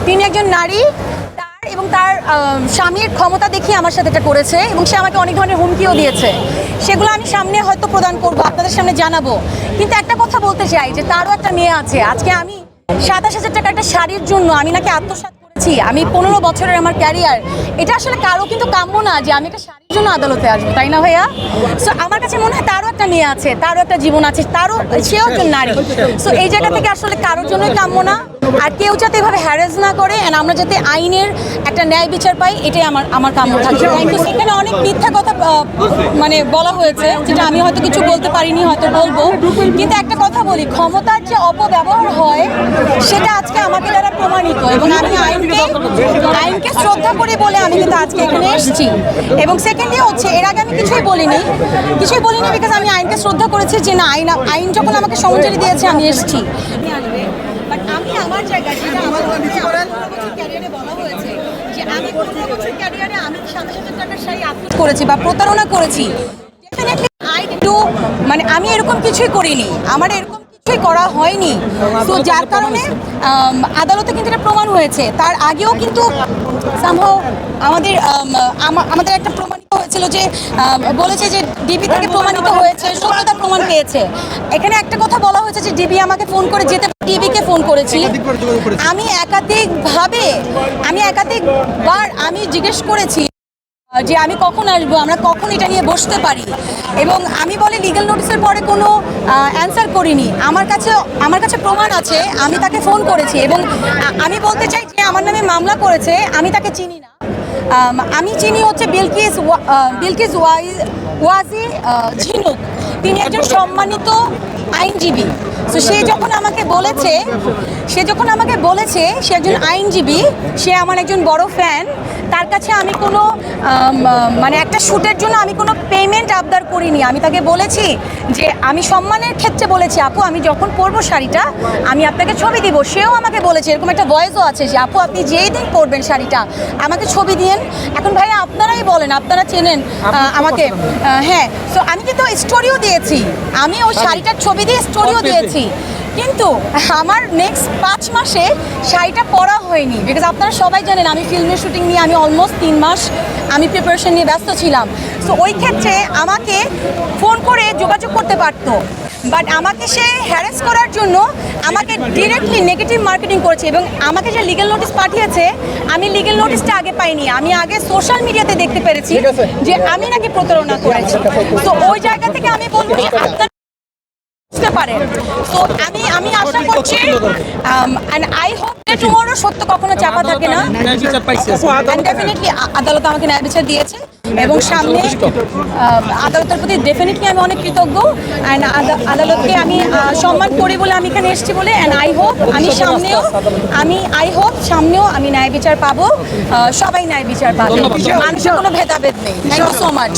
তিনি একজন নারী, তার এবং তার স্বামীর ক্ষমতা দেখিয়ে আমার সাথে এটা করেছে এবং সে আমাকে অনেক ধরনের হুমকিও দিয়েছে। সেগুলো আমি সামনে হয়তো প্রদান করব, আপনাদের সামনে জানাবো। কিন্তু একটা কথা বলতে চাই যে তারও একটা মেয়ে আছে। আজকে আমি 27,000 টাকা একটা শাড়ির জন্য আমি নাকি আত্মসাৎ করেছি, আমি 15 বছরের আমার ক্যারিয়ার, এটা আসলে কারো কিন্তু কাম্য না যে আমি একটা শাড়ির জন্য আদালতে আসবো, তাই না ভাইয়া? সো আমার কাছে মনে হয় তারও একটা মেয়ে আছে, তারও একটা জীবন আছে, সেও একজন নারী। সো এই জায়গা থেকে আসলে কারোর জন্যই কাম্য না, আর কেউ যাতে এভাবে হ্যারাস না করে, অ্যান্ড আমরা যাতে আইনের একটা ন্যায় বিচার পাই, এটাই আমার কাম্য থাকবে। এখানে অনেক মিথ্যা কথা মানে বলা হয়েছে, যেটা আমি হয়তো কিছু বলতে পারিনি, হয়তো বলবো। কিন্তু একটা কথা ক্ষমতার যে অপব্যবহার হয় সেটা আজকে আমাকে দ্বারা প্রমাণিত, এবং আমি আইনকে শ্রদ্ধা করি বলে আমি কিন্তু আজকে এখানে এসেছি। এবং সেকেন্ডলি হচ্ছে, এর আগে আমি কিছুই বলিনি বিকজ আমি আইনকে শ্রদ্ধা করেছি যে না, আইন যখন আমাকে সমঞ্জলি দিয়েছে আমি এসেছি। বাট আমি আমার জায়গায়, যেটা আমার ক্যারিয়ারে বলা হয়েছে যে আমি 15 বছর ক্যারিয়ারে আমি 27,000 টাকার শাড়ি আত্মসাৎ করেছি বা প্রতারণা করেছি, ডেফিনেটলি মানে আমি এরকম কিছুই করিনি, আমার এরকম কিছুই করা হয়নি। তো যার কারণে আদালতে কিন্তু এটা প্রমাণ হয়েছে। তার আগেও কিন্তু সামহাও আমাদের একটা প্রমাণিত হয়েছিল যে বলেছে যে ডিবি থেকে প্রমাণিত হয়েছে, সত্যতার প্রমাণ পেয়েছে। এখানে একটা কথা বলা হয়েছে যে ডিবি আমাকে ফোন করে যেতে, ডিবিকে ফোন করেছি আমি একাধিকবার আমি জিজ্ঞেস করেছি যে আমি কখন আসবো, আমরা কখন এটা নিয়ে বসতে পারি, এবং আমি বলি লিগ্যাল নোটিশের পরে কোনো অ্যান্সার করিনি। আমার কাছে প্রমাণ আছে, আমি তাকে ফোন করেছি, এবং আমি বলতে চাই যে আমার নামে মামলা করেছে, আমি তাকে চিনি না। আমি চিনি হচ্ছে বিলকিস ওয়াজি ঝিনুক, তিনি একজন সম্মানিত আইনজীবী। তো সে যখন আমাকে বলেছে সে একজন আইনজীবী, সে আমার একজন বড় ফ্যান, তার কাছে আমি কোনো মানে একটা শ্যুটের জন্য আমি কোনো পেমেন্ট আবদার করিনি। আমি তাকে বলেছি যে আমি সম্মানের ক্ষেত্রে বলেছি, আপু আমি যখন পরবো শাড়িটা আমি আপনাকে ছবি দিব। সেও আমাকে বলেছে, এরকম একটা ভয়েসও আছে যে আপু আপনি যেই দিন পরবেন শাড়িটা আমাকে ছবি দিয়েন। এখন ভাইয়া আপনারাই বলেন, আপনারা চেনেন আমাকে। হ্যাঁ, সো আমি কিন্তু স্টোরিও দিয়েছি, আমি ওই শাড়িটার ছবি দিয়ে স্টোরিও দিয়েছি, কিন্তু আমার নেক্সট 5 মাসে শাড়িটা পরা হয়নি। বিকজ আপনারা সবাই জানেন আমি ফিল্মের শুটিং নিয়ে আমি অলমোস্ট 3 মাস আমি প্রিপারেশন নিয়ে ব্যস্ত ছিলাম। সো ওই ক্ষেত্রে আমাকে ফোন করে যোগাযোগ করতে পারতো, বাট আমাকে সে হ্যারাস করার জন্য আমাকে ডিরেক্টলি নেগেটিভ মার্কেটিং করেছে, এবং আমাকে যে লিগ্যাল নোটিশ পাঠিয়েছে আমি লিগ্যাল নোটিশটা আগে পাইনি, আমি আগে সোশ্যাল মিডিয়াতে দেখতে পেরেছি যে আমি নাকি প্রতারণা করেছি। তো ওই জায়গা থেকে আমি বলবো যে আপনার বুঝতে পারেন। তো আমি আশা করছি and I hope that tomorrow সত্য কখনো চাপা থাকে না, and definitely আদালত আমাকে ন্যায় বিচার দিয়েছে, এবং সামনে আদালতের প্রতি ডেফিনেটলি আমি অনেক কৃতজ্ঞ, অ্যান্ড আদালতকে আমি সম্মান করি বলে আমি এখানে এসেছি বলে, অ্যান্ড আই হোপ সামনেও আমি ন্যায় বিচার পাবো, সবাই ন্যায় বিচার পাবে, মানুষের কোনো ভেদাভেদ নেই। Thank you so much.